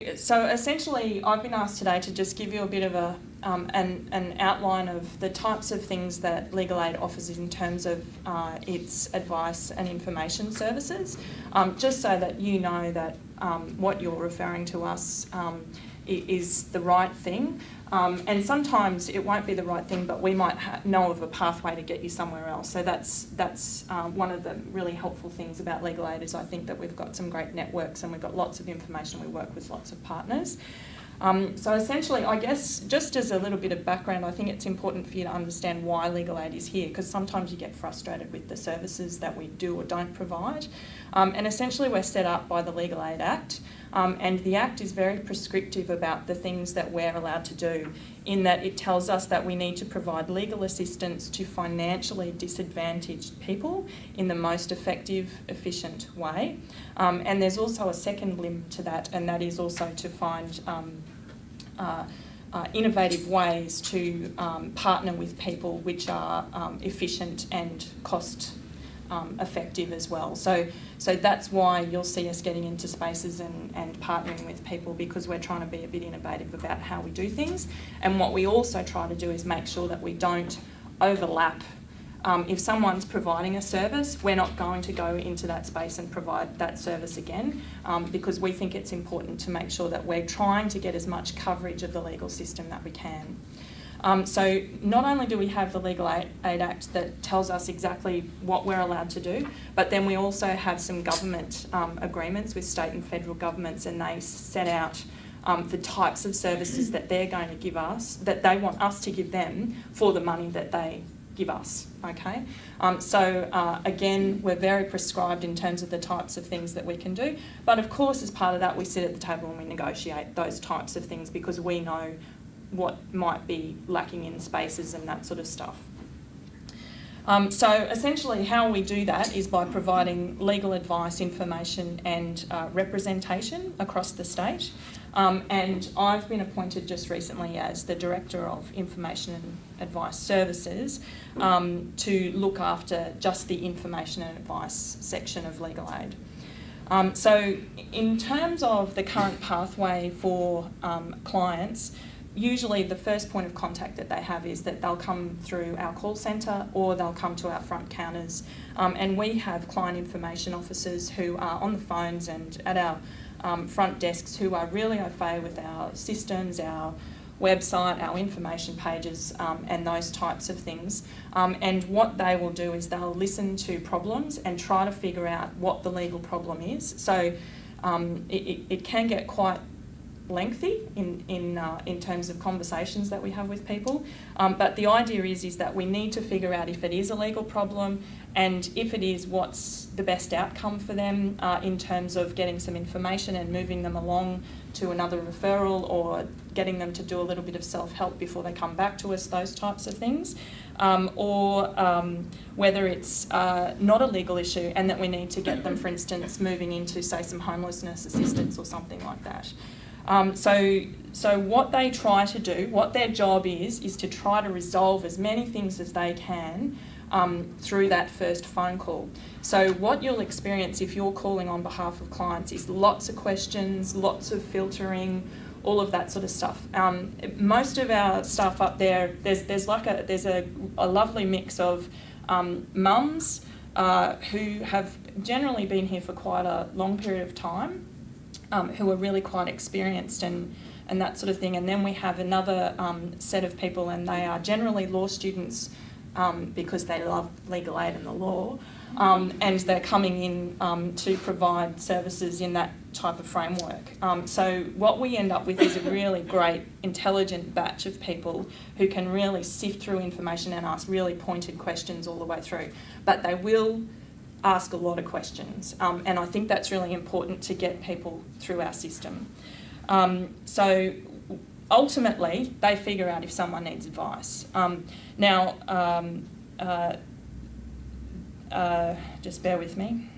So essentially, I've been asked today to just give you a bit of an outline of the types of things that Legal Aid offers in terms of its advice and information services, just so that you know that what you're referring to us is the right thing. And sometimes it won't be the right thing, but we might know of a pathway to get you somewhere else. So that's one of the really helpful things about Legal Aid is I think that we've got some great networks and we've got lots of information. We work with lots of partners. So essentially, I guess, just as a little bit of background, I think it's important for you to understand why Legal Aid is here, because sometimes you get frustrated with the services that we do or don't provide. And essentially, we're set up by the Legal Aid Act, and the Act is very prescriptive about the things that we're allowed to do, in that it tells us that we need to provide legal assistance to financially disadvantaged people in the most effective, efficient way. And there's also a second limb to that, and that is also to find innovative ways to partner with people which are efficient and cost effective as well. So that's why you'll see us getting into spaces and partnering with people, because we're trying to be a bit innovative about how we do things. And what we also try to do is make sure that we don't overlap. If someone's providing a service, we're not going to go into that space and provide that service again, because we think it's important to make sure that we're trying to get as much coverage of the legal system that we can. So not only do we have the Legal Aid Act that tells us exactly what we're allowed to do, but then we also have some government agreements with state and federal governments, and they set out the types of services that they're going to give us, that they want us to give them for the money that they give us, okay? Again, we're very prescribed in terms of the types of things that we can do, but of course as part of that we sit at the table and we negotiate those types of things because we know what might be lacking in spaces and that sort of stuff. So essentially how we do that is by providing legal advice, information and representation across the state. And I've been appointed just recently as the Director of Information and Advice Services to look after just the information and advice section of Legal Aid. So in terms of the current pathway for clients, usually the first point of contact that they have is that they'll come through our call centre or they'll come to our front counters. And we have client information officers who are on the phones and at our front desks who are really au fait with our systems, our website, our information pages and those types of things. And what they will do is they'll listen to problems and try to figure out what the legal problem is. So it can get quite lengthy in terms of conversations that we have with people, but the idea is that we need to figure out if it is a legal problem, and if it is, what's the best outcome for them in terms of getting some information and moving them along to another referral, or getting them to do a little bit of self-help before they come back to us, those types of things, or whether it's not a legal issue and that we need to get them, for instance, moving into, say, some homelessness assistance or something like that. So what they try to do, what their job is to try to resolve as many things as they can through that first phone call. So what you'll experience if you're calling on behalf of clients is lots of questions, lots of filtering, all of that sort of stuff. Most of our stuff up there, there's a lovely mix of mums who have generally been here for quite a long period of time, who are really quite experienced and that sort of thing. And then we have another set of people, and they are generally law students because they love legal aid and the law, and they're coming in to provide services in that type of framework. So what we end up with is a really great, intelligent batch of people who can really sift through information and ask really pointed questions all the way through. But they will ask a lot of questions, and I think that's really important to get people through our system. So ultimately, they figure out if someone needs advice. Just bear with me.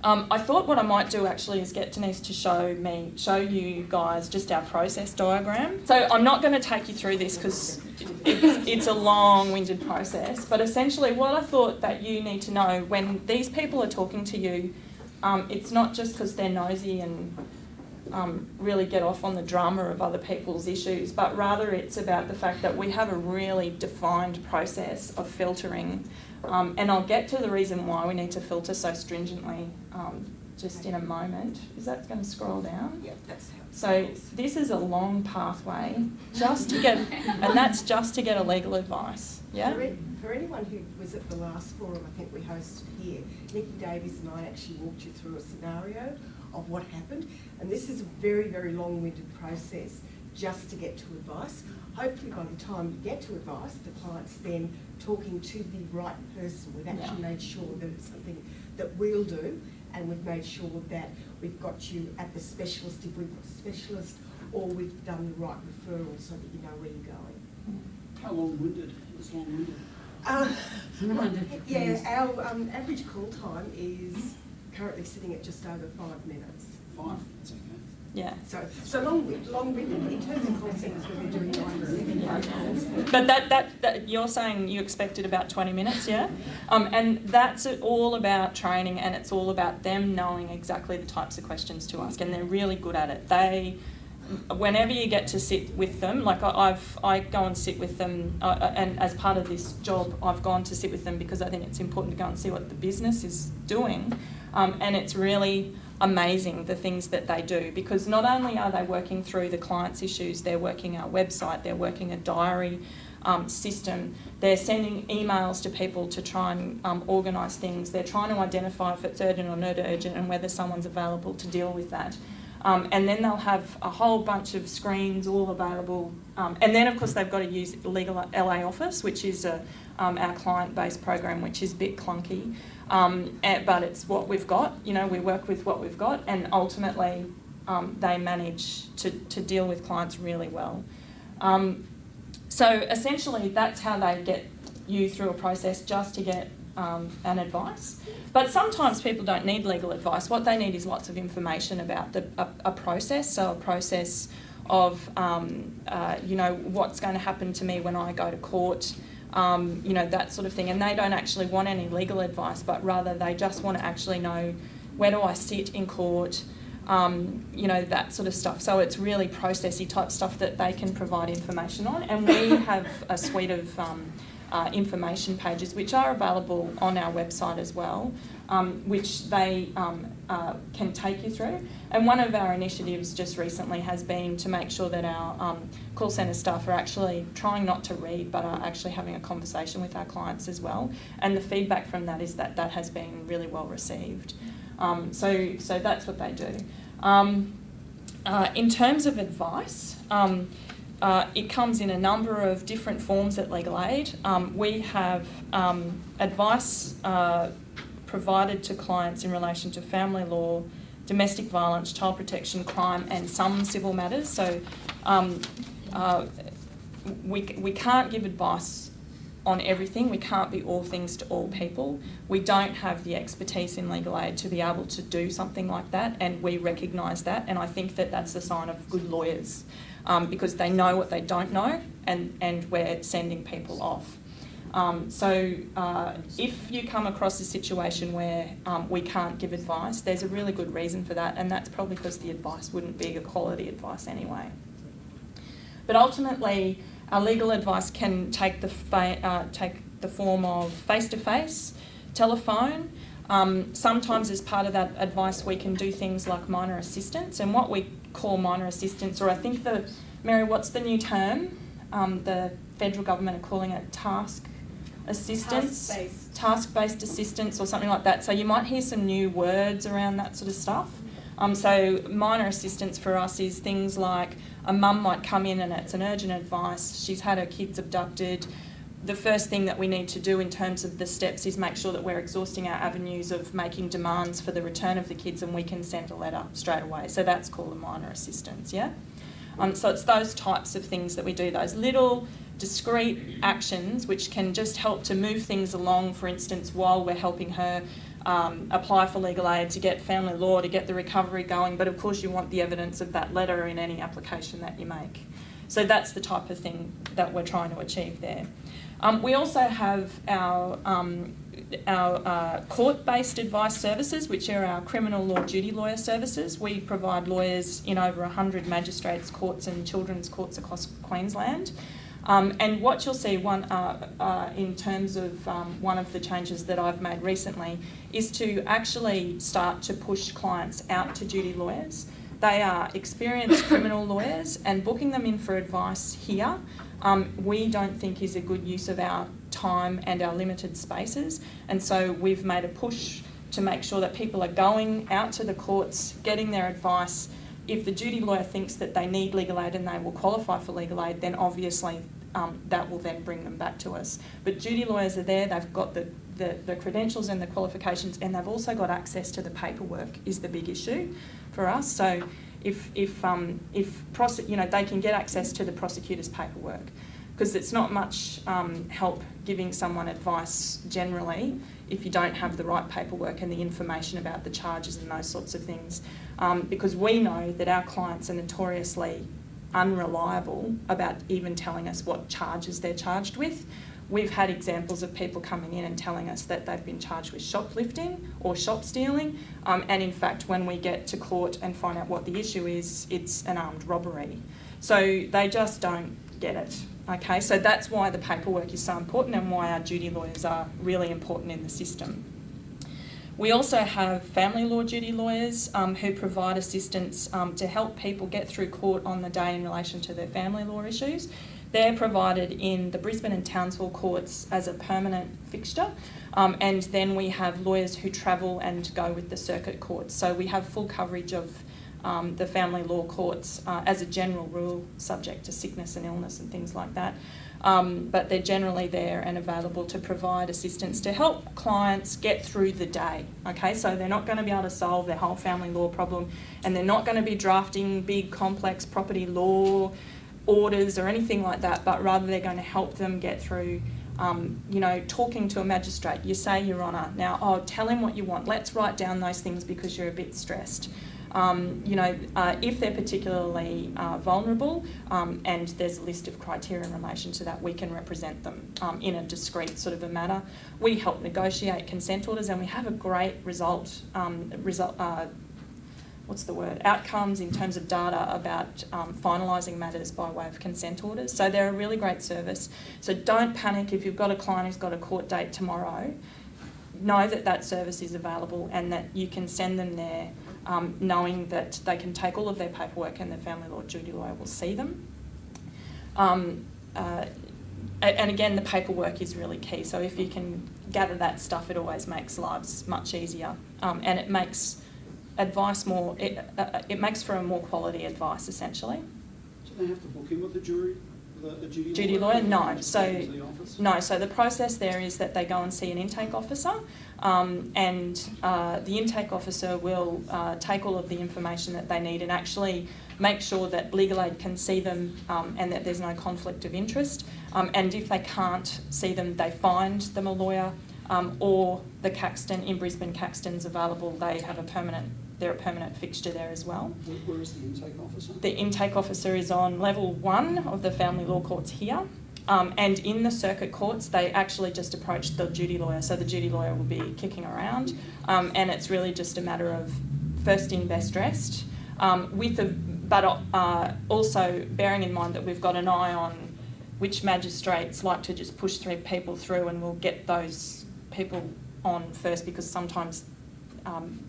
I thought what I might do actually is get Denise to show you guys just our process diagram. So I'm not going to take you through this because it's a long-winded process, but essentially what I thought that you need to know when these people are talking to you, it's not just because they're nosy and really get off on the drama of other people's issues, but rather it's about the fact that we have a really defined process of filtering, and I'll get to the reason why we need to filter so stringently just in a moment. Is that going to scroll down? Yeah, that's how. So this is a long pathway just to get, and that's just to get a legal advice. Yeah. For anyone who was at the last forum, I think we hosted here, Nikki Davies and I actually walked you through a scenario of what happened, and this is a very, very long-winded process just to get to advice. Hopefully by the time you get to advice, the client's then talking to the right person. We've actually made sure that it's something that we'll do, and we've made sure that we've got you at the specialist if we've got a specialist, or we've done the right referral so that you know where you're going. How long-winded? It's long-winded. Yeah, our average call time is currently sitting at just over 5 minutes. 5, that's okay. Yeah. So long-winded in terms of call centres where we're doing 90. But that you're saying you expected about 20 minutes, yeah? And that's all about training, and it's all about them knowing exactly the types of questions to ask, and they're really good at it. Whenever you get to sit with them, like I go and sit with them, and as part of this job, I've gone to sit with them because I think it's important to go and see what the business is doing, and it's really amazing the things that they do, because not only are they working through the client's issues, they're working our website, they're working a diary system, they're sending emails to people to try and organise things, they're trying to identify if it's urgent or not urgent and whether someone's available to deal with that. And then they'll have a whole bunch of screens all available. And then, of course, they've got to use Legal LA Office, which is our client-based program, which is a bit clunky. But it's what we've got. You know, we work with what we've got, and ultimately they manage to deal with clients really well. So essentially, that's how they get you through a process just to get an advice. But sometimes people don't need legal advice. What they need is lots of information about a process. So a process of, you know, what's going to happen to me when I go to court, you know, that sort of thing. And they don't actually want any legal advice, but rather they just want to actually know, where do I sit in court, you know, that sort of stuff. So it's really processy type stuff that they can provide information on. And we have a suite of information pages which are available on our website as well, which they can take you through. And one of our initiatives just recently has been to make sure that our call centre staff are actually trying not to read, but are actually having a conversation with our clients as well. And the feedback from that is that that has been really well received. So that's what they do. In terms of advice, it comes in a number of different forms at Legal Aid. We have advice provided to clients in relation to family law, domestic violence, child protection, crime, and some civil matters. So we can't give advice on everything. We can't be all things to all people. We don't have the expertise in legal aid to be able to do something like that, and we recognise that, and I think that that's the sign of good lawyers. Because they know what they don't know, and we're sending people off. So if you come across a situation where we can't give advice, there's a really good reason for that, and that's probably because the advice wouldn't be a quality advice anyway. But ultimately, our legal advice can take the form of face-to-face, telephone. Sometimes as part of that advice we can do things like minor assistance, and what we call minor assistance, or I think Mary, what's the new term? The federal government are calling it task assistance, task-based assistance or something like that. So you might hear some new words around that sort of stuff. So minor assistance for us is things like a mum might come in and it's an urgent advice, she's had her kids abducted. The first thing that we need to do in terms of the steps is make sure that we're exhausting our avenues of making demands for the return of the kids, and we can send a letter straight away. So that's called a minor assistance, yeah? So it's those types of things that we do, those little discrete actions which can just help to move things along, for instance, while we're helping her apply for legal aid, to get family law, to get the recovery going, but of course you want the evidence of that letter in any application that you make. So that's the type of thing that we're trying to achieve there. We also have our court-based advice services, which are our criminal law duty lawyer services. We provide lawyers in over 100 magistrates' courts and children's courts across Queensland. And what you'll see in terms of one of the changes that I've made recently is to actually start to push clients out to duty lawyers. They are experienced criminal lawyers, and booking them in for advice here we don't think is a good use of our time and our limited spaces. And so we've made a push to make sure that people are going out to the courts, getting their advice. If the duty lawyer thinks that they need legal aid and they will qualify for legal aid, then obviously that will then bring them back to us. But duty lawyers are there, they've got the credentials and the qualifications, and they've also got access to the paperwork is the big issue for us. So if they can get access to the prosecutor's paperwork, because it's not much help giving someone advice generally if you don't have the right paperwork and the information about the charges and those sorts of things. Because we know that our clients are notoriously unreliable about even telling us what charges they're charged with. We've had examples of people coming in and telling us that they've been charged with shoplifting or shop stealing, and in fact when we get to court and find out what the issue is, it's an armed robbery. So they just don't get it. Okay, so that's why the paperwork is so important and why our duty lawyers are really important in the system. We also have family law duty lawyers who provide assistance to help people get through court on the day in relation to their family law issues. They're provided in the Brisbane and Townsville courts as a permanent fixture, and then we have lawyers who travel and go with the circuit courts. So we have full coverage of the family law courts as a general rule, subject to sickness and illness and things like that. But they're generally there and available to provide assistance to help clients get through the day. Okay, so they're not going to be able to solve their whole family law problem, and they're not going to be drafting big complex property law orders or anything like that, but rather they're going to help them get through talking to a magistrate. You say, Your Honour, now, tell him what you want. Let's write down those things because you're a bit stressed. If they're particularly vulnerable, and there's a list of criteria in relation to that, we can represent them in a discreet sort of a manner. We help negotiate consent orders, and we have a great outcomes in terms of data about finalising matters by way of consent orders. So they're a really great service. So don't panic if you've got a client who's got a court date tomorrow. Know that that service is available and that you can send them there knowing that they can take all of their paperwork and the family law duty lawyer will see them. And again, the paperwork is really key. So if you can gather that stuff, it always makes lives much easier, and it makes advice more. It makes for a more quality advice, essentially. So they have to book in with the jury, the duty lawyer? No. So the process there is that they go and see an intake officer, and the intake officer will take all of the information that they need and actually make sure that Legal Aid can see them and that there's no conflict of interest. And if they can't see them, they find them a lawyer, or the Caxton in Brisbane. Caxton's available. They're a permanent fixture there as well. Where is the intake officer? The intake officer is on level 1 of the family law courts here. And in the circuit courts, they actually just approach the duty lawyer. So the duty lawyer will be kicking around, and it's really just a matter of first in, best dressed, but also bearing in mind that we've got an eye on which magistrates like to just push people through, and we'll get those people on first because sometimes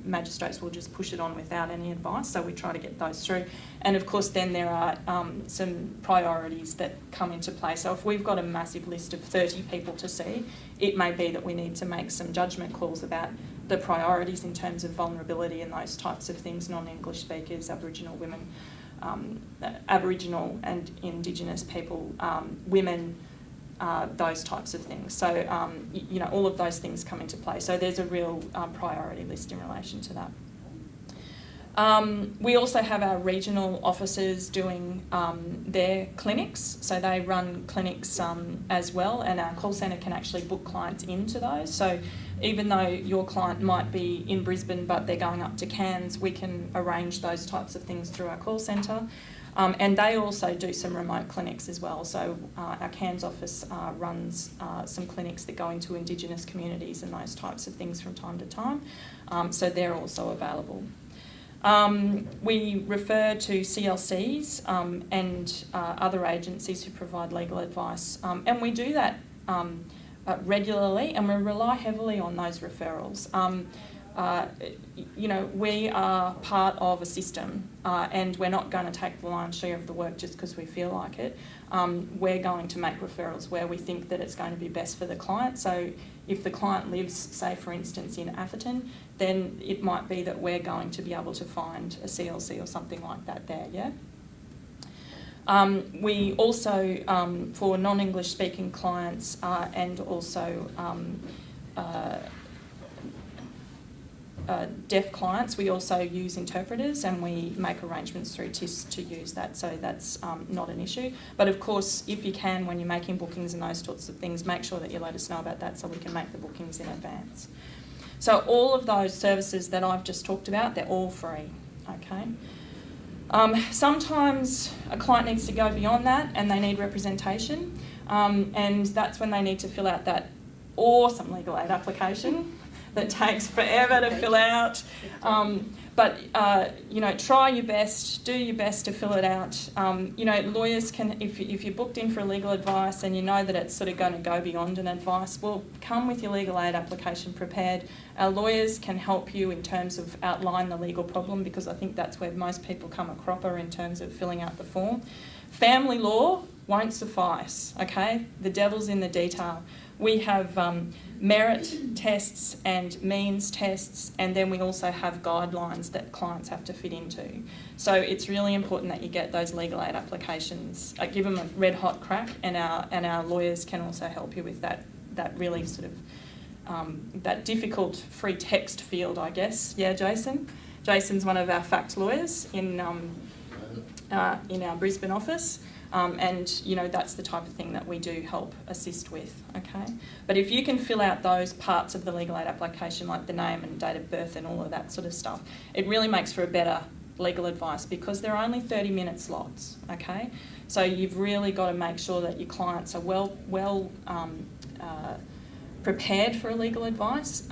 magistrates will just push it on without any advice, so we try to get those through. And of course then there are some priorities that come into play. So if we've got a massive list of 30 people to see, it may be that we need to make some judgment calls about the priorities in terms of vulnerability and those types of things, non-English speakers, Aboriginal women, Aboriginal and Indigenous people, women, those types of things. So, all of those things come into play. So there's a real priority list in relation to that. We also have our regional officers doing their clinics. So they run clinics as well, and our call centre can actually book clients into those. So even though your client might be in Brisbane but they're going up to Cairns, we can arrange those types of things through our call centre. And they also do some remote clinics as well. So our Cairns office runs some clinics that go into Indigenous communities and those types of things from time to time. So they're also available. We refer to CLCs and other agencies who provide legal advice, and we do that regularly, and we rely heavily on those referrals. You know, we are part of a system, and we're not going to take the lion's share of the work just because we feel like it. We're going to make referrals where we think that it's going to be best for the client. So if the client lives, say for instance, in Atherton, then it might be that we're going to be able to find a CLC or something like that there, yeah? We also, for non-English speaking clients and also deaf clients, we also use interpreters, and we make arrangements through TIS to use that, so that's not an issue. But of course, if you can, when you're making bookings and those sorts of things, make sure that you let us know about that so we can make the bookings in advance. So all of those services that I've just talked about, they're all free, okay? Sometimes a client needs to go beyond that and they need representation, and that's when they need to fill out that awesome legal aid application that takes forever to fill out. But you know, try your best, do your best to fill it out. You know, lawyers can, if you're booked in for legal advice and you know that it's sort of going to go beyond an advice, well, come with your legal aid application prepared. Our lawyers can help you in terms of outline the legal problem, because I think that's where most people come a cropper in terms of filling out the form. Family law won't suffice, okay? The devil's in the detail. We have merit tests and means tests, and then we also have guidelines that clients have to fit into. So it's really important that you get those legal aid applications, give them a red hot crack, and our lawyers can also help you with that really sort of that difficult free text field, I guess. Yeah, Jason? Jason's one of our fact lawyers in our Brisbane office. And you know, that's the type of thing that we do help assist with, okay? But if you can fill out those parts of the legal aid application, like the name and date of birth and all of that sort of stuff, it really makes for a better legal advice, because they're only 30-minute slots, okay? So you've really got to make sure that your clients are well prepared for legal advice.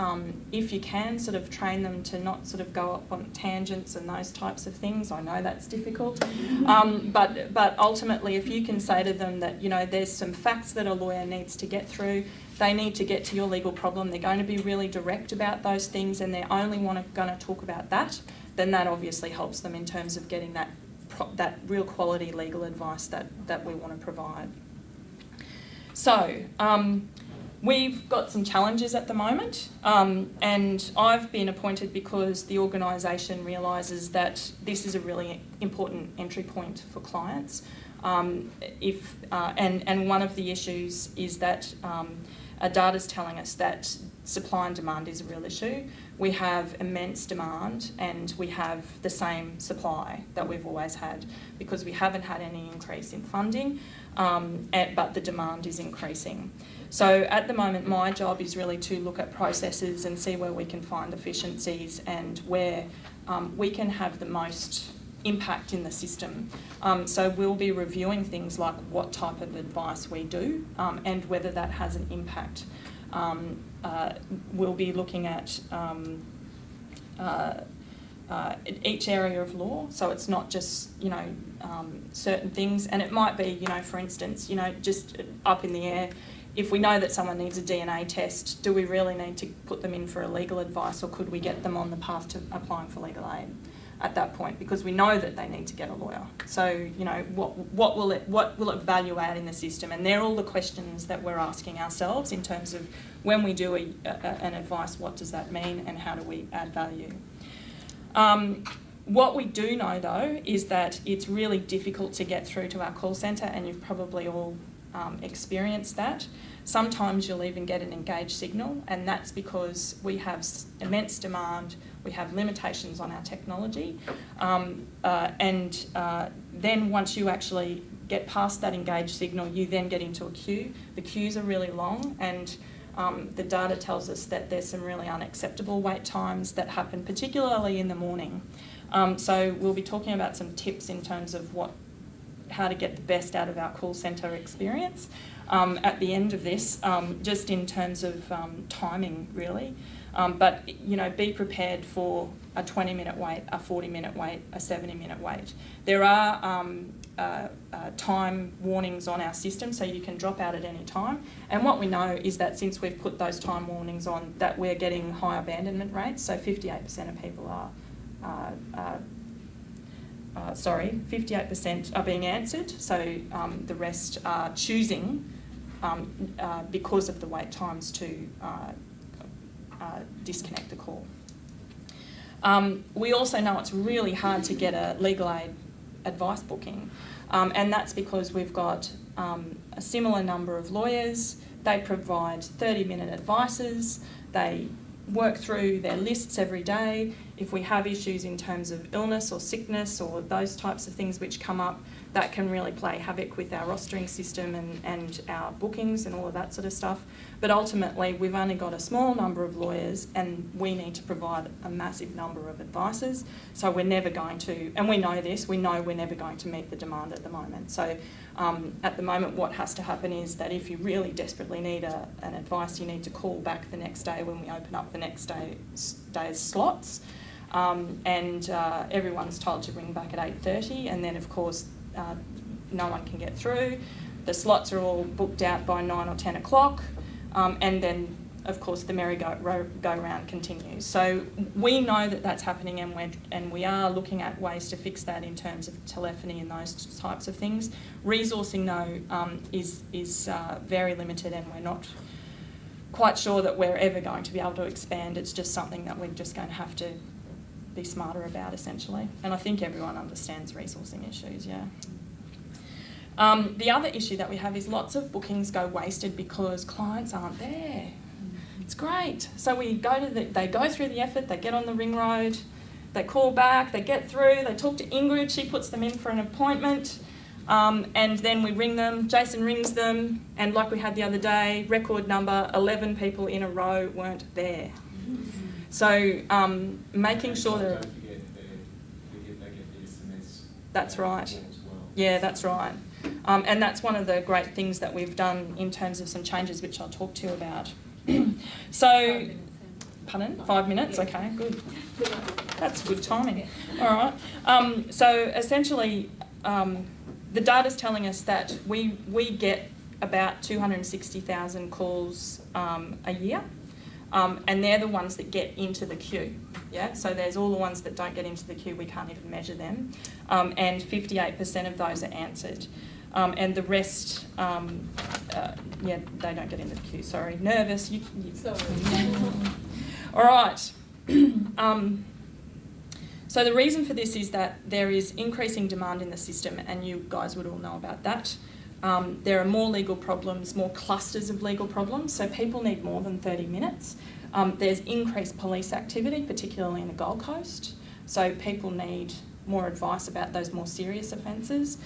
If you can, sort of train them to not sort of go up on tangents and those types of things. I know that's difficult, but ultimately, if you can say to them that, you know, there's some facts that a lawyer needs to get through, they need to get to your legal problem, they're going to be really direct about those things, and they're only going to talk about that, then that obviously helps them in terms of getting that real quality legal advice that we want to provide. So, we've got some challenges at the moment, and I've been appointed because the organisation realises that this is a really important entry point for clients. And one of the issues is that data's telling us that supply and demand is a real issue. We have immense demand and we have the same supply that we've always had, because we haven't had any increase in funding, but the demand is increasing. So at the moment, my job is really to look at processes and see where we can find efficiencies and where we can have the most impact in the system. So we'll be reviewing things like what type of advice we do and whether that has an impact. We'll be looking at each area of law, so it's not just, you know, certain things, and it might be, you know, for instance, you know, just up in the air. If we know that someone needs a DNA test, do we really need to put them in for a legal advice, or could we get them on the path to applying for legal aid at that point, because we know that they need to get a lawyer? So, you know, what will it value add in the system? And they're all the questions that we're asking ourselves in terms of when we do an advice, what does that mean and how do we add value? What we do know though is that it's really difficult to get through to our call centre, and you've probably all experienced that. Sometimes you'll even get an engaged signal, and that's because we have immense demand, we have limitations on our technology, and then once you actually get past that engaged signal, you then get into a queue. The queues are really long, and the data tells us that there's some really unacceptable wait times that happen, particularly in the morning. So we'll be talking about some tips in terms of what how to get the best out of our call centre experience at the end of this, just in terms of timing, really. But, you know, be prepared for a 20-minute wait, a 40-minute wait, a 70-minute wait. There are time warnings on our system, so you can drop out at any time. And what we know is that since we've put those time warnings on, that we're getting high abandonment rates. So 58% of people are 58% are being answered. So the rest are choosing, because of the wait times, to disconnect the call. We also know it's really hard to get a legal aid advice booking, and that's because we've got a similar number of lawyers. They provide 30-minute advices. They work through their lists every day. If we have issues in terms of illness or sickness or those types of things which come up, that can really play havoc with our rostering system and our bookings and all of that sort of stuff. But ultimately, we've only got a small number of lawyers and we need to provide a massive number of advices. So we're never going to, and we know this, we know we're never going to meet the demand at the moment. So at the moment, what has to happen is that if you really desperately need an advice, you need to call back the next day when we open up the next day's slots. And everyone's told to ring back at 8:30, and then of course no one can get through. The slots are all booked out by 9 or 10 o'clock, and then of course the merry-go-round continues. So we know that that's happening, and we are looking at ways to fix that in terms of telephony and those types of things. Resourcing though is very limited, and we're not quite sure that we're ever going to be able to expand. It's just something that we're just going to have to be smarter about, essentially. And I think everyone understands resourcing issues, yeah. The other issue that we have is lots of bookings go wasted because clients aren't there. It's great. So they go through the effort, they get on the ring road, they call back, they get through, they talk to Ingrid, she puts them in for an appointment, and then we ring them, Jason rings them, and like we had the other day, record number, 11 people in a row weren't there. So making sure that... Don't forget they get the SMS. That's right. As well. Yeah, that's right. And that's one of the great things that we've done in terms of some changes which I'll talk to you about. So, 5 minutes, pardon? 5 minutes? Okay, good. That's good timing. All right. So essentially, the data's telling us that we get about 260,000 calls a year. And they're the ones that get into the queue, yeah? So there's all the ones that don't get into the queue, we can't even measure them. And 58% of those are answered. And the rest, yeah, they don't get into the queue, sorry. Nervous, Sorry. All right. So the reason for this is that there is increasing demand in the system, and you guys would all know about that. There are more legal problems, more clusters of legal problems, so people need more than 30 minutes. There's increased police activity, particularly in the Gold Coast, so people need more advice about those more serious offences.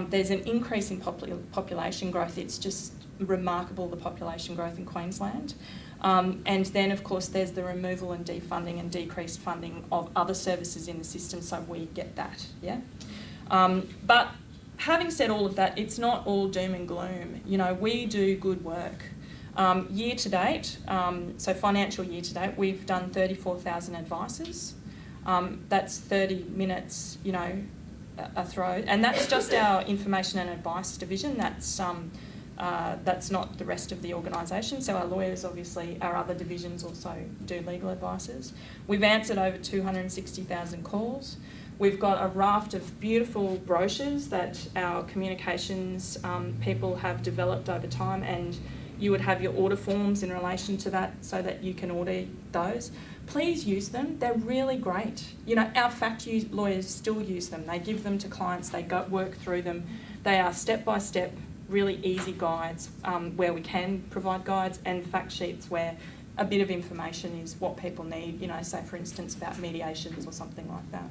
There's an increase in population growth. It's just remarkable, the population growth in Queensland. And then, of course, there's the removal and defunding and decreased funding of other services in the system, so we get that, yeah? But having said all of that, it's not all doom and gloom. You know, we do good work. Year to date, so financial year to date, we've done 34,000 advices. That's 30 minutes, you know, a throw. And that's just our information and advice division. That's not the rest of the organisation. So our lawyers, obviously, our other divisions also do legal advices. We've answered over 260,000 calls. We've got a raft of beautiful brochures that our communications people have developed over time, and you would have your order forms in relation to that so that you can order those. Please use them. They're really great. You know, our fact lawyers still use them. They give them to clients. They go work through them. They are step-by-step, really easy guides where we can provide guides, and fact sheets where a bit of information is what people need, you know, say for instance about mediations or something like that.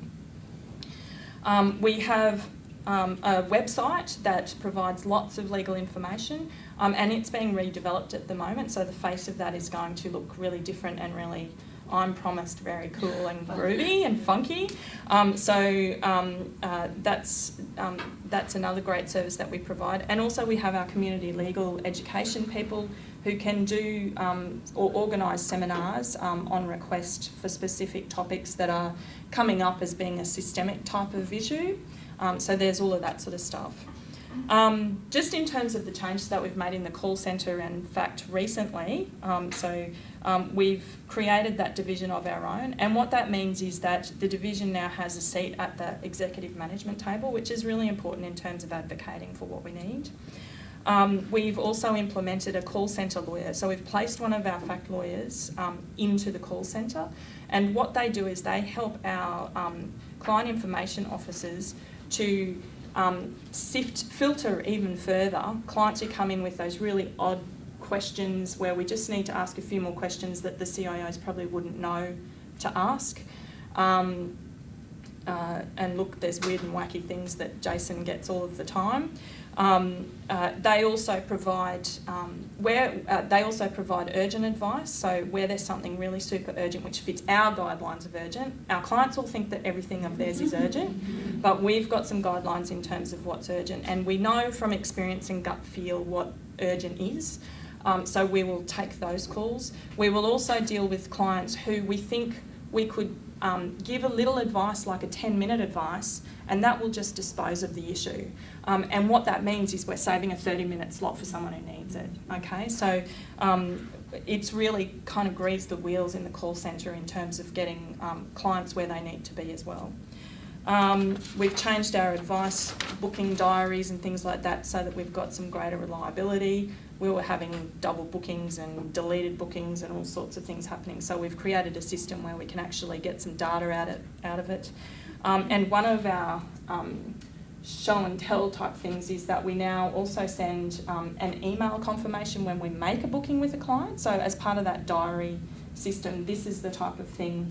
We have a website that provides lots of legal information, and it's being redeveloped at the moment, so the face of that is going to look really different and really I'm promised very cool and groovy and funky. That's another great service that we provide. And also we have our community legal education people who can do or organise seminars on request for specific topics that are coming up as being a systemic type of issue. So there's all of that sort of stuff. Just in terms of the changes that we've made in the call centre, in fact, recently, we've created that division of our own, and what that means is that the division now has a seat at the executive management table, which is really important in terms of advocating for what we need. We've also implemented a call centre lawyer, so we've placed one of our fact lawyers into the call centre, and what they do is they help our client information officers to filter even further clients who come in with those really odd questions where we just need to ask a few more questions that the CIOs probably wouldn't know to ask. And look, there's weird and wacky things that Jason gets all of the time. They also provide urgent advice. So where there's something really super urgent which fits our guidelines of urgent, our clients all think that everything of theirs is urgent, but we've got some guidelines in terms of what's urgent, and we know from experience and gut feel what urgent is. So we will take those calls. We will also deal with clients who we think we could give a little advice, like a 10-minute advice, and that will just dispose of the issue. And what that means is we're saving a 30-minute slot for someone who needs it, okay? So it's really kind of greased the wheels in the call centre in terms of getting clients where they need to be as well. We've changed our advice booking diaries and things like that so that we've got some greater reliability. We were having double bookings and deleted bookings and all sorts of things happening. So we've created a system where we can actually get some data out of it. And one of our show and tell type things is that we now also send an email confirmation when we make a booking with a client. So as part of that diary system, this is the type of thing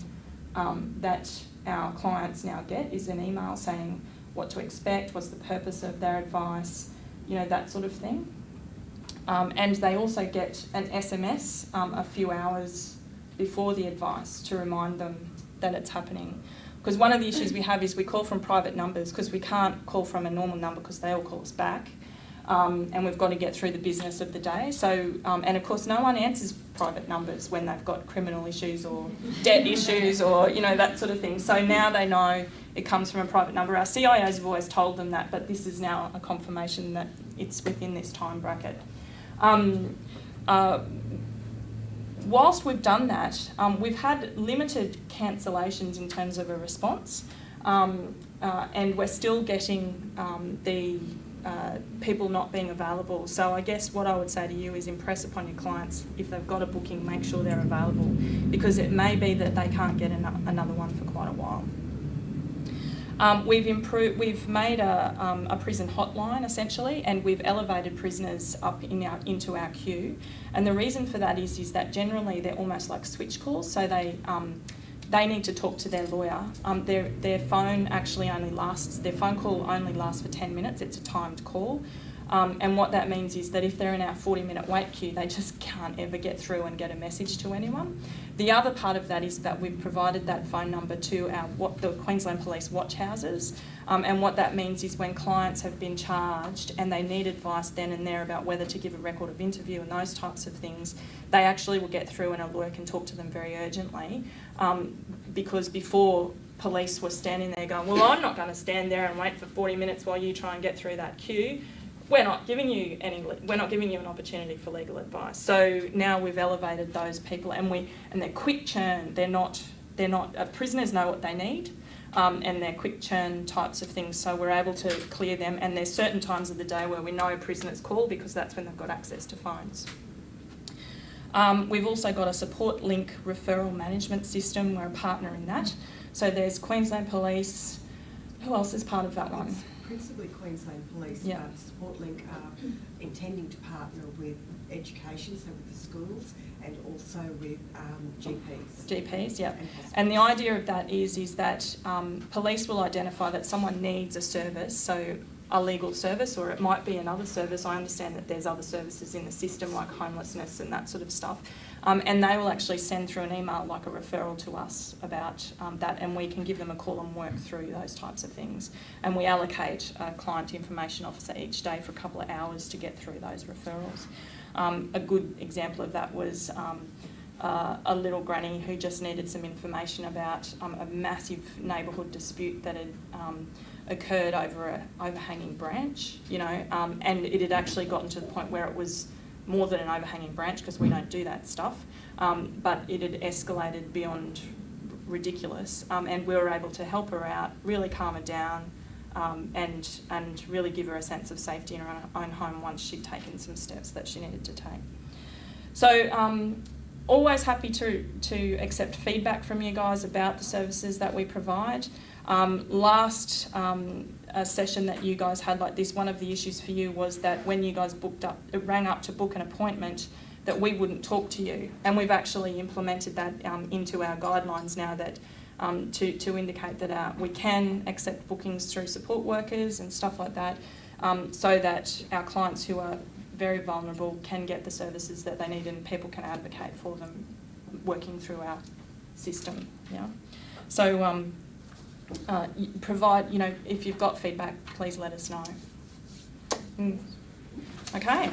that our clients now get, is an email saying what to expect, what's the purpose of their advice, you know, that sort of thing. And they also get an SMS a few hours before the advice to remind them that it's happening. Because one of the issues we have is we call from private numbers because we can't call from a normal number because they all call us back. And we've got to get through the business of the day. So, and of course no one answers private numbers when they've got criminal issues or debt issues or, you know, that sort of thing. So now they know it comes from a private number. Our CIOs have always told them that, but this is now a confirmation that it's within this time bracket. Whilst we've done that, we've had limited cancellations in terms of a response, and we're still getting the people not being available. So I guess what I would say to you is impress upon your clients, if they've got a booking, make sure they're available, because it may be that they can't get another one for quite a while. We've made a prison hotline essentially, and we've elevated prisoners up into our queue. And the reason for that is that generally they're almost like switch calls, so they need to talk to their lawyer. Their phone call only lasts for 10 minutes. It's a timed call. And what that means is that if they're in our 40-minute wait queue, they just can't ever get through and get a message to anyone. The other part of that is that we've provided that phone number to the Queensland Police watch houses. And what that means is when clients have been charged and they need advice then and there about whether to give a record of interview and those types of things, they actually will get through and a lawyer can talk to them very urgently. Because before, police were standing there going, well, I'm not going to stand there and wait for 40 minutes while you try and get through that queue. We're not giving you an opportunity for legal advice. So now we've elevated those people, and they're quick churn. They're not prisoners know what they need, and they're quick churn types of things. So we're able to clear them, and there's certain times of the day where we know prisoners call because that's when they've got access to phones. We've also got a support link referral management system. We're a partner in that. So there's Queensland Police. Who else is part of that one? Principally Queensland Police, yeah. Support Link are intending to partner with education, so with the schools, and also with GPs. GPs, yeah. And the idea of that is that police will identify that someone needs a service, so a legal service, or it might be another service. I understand that there's other services in the system like homelessness and that sort of stuff. And they will actually send through an email like a referral to us about that, and we can give them a call and work through those types of things. And we allocate a client information officer each day for a couple of hours to get through those referrals. A good example of that was a little granny who just needed some information about a massive neighbourhood dispute that had occurred over an overhanging branch, you know, and it had actually gotten to the point where it was more than an overhanging branch, because we don't do that stuff, but it had escalated beyond ridiculous, and we were able to help her out, really calm her down, and really give her a sense of safety in her own home once she'd taken some steps that she needed to take. So always happy to accept feedback from you guys about the services that we provide. Last session that you guys had like this, one of the issues for you was that when you guys rang up to book an appointment, that we wouldn't talk to you. And we've actually implemented that into our guidelines now, that to indicate that we can accept bookings through support workers and stuff like that, so that our clients who are very vulnerable can get the services that they need, and people can advocate for them working through our system. Yeah. So provide, you know, if you've got feedback, please let us know. Okay.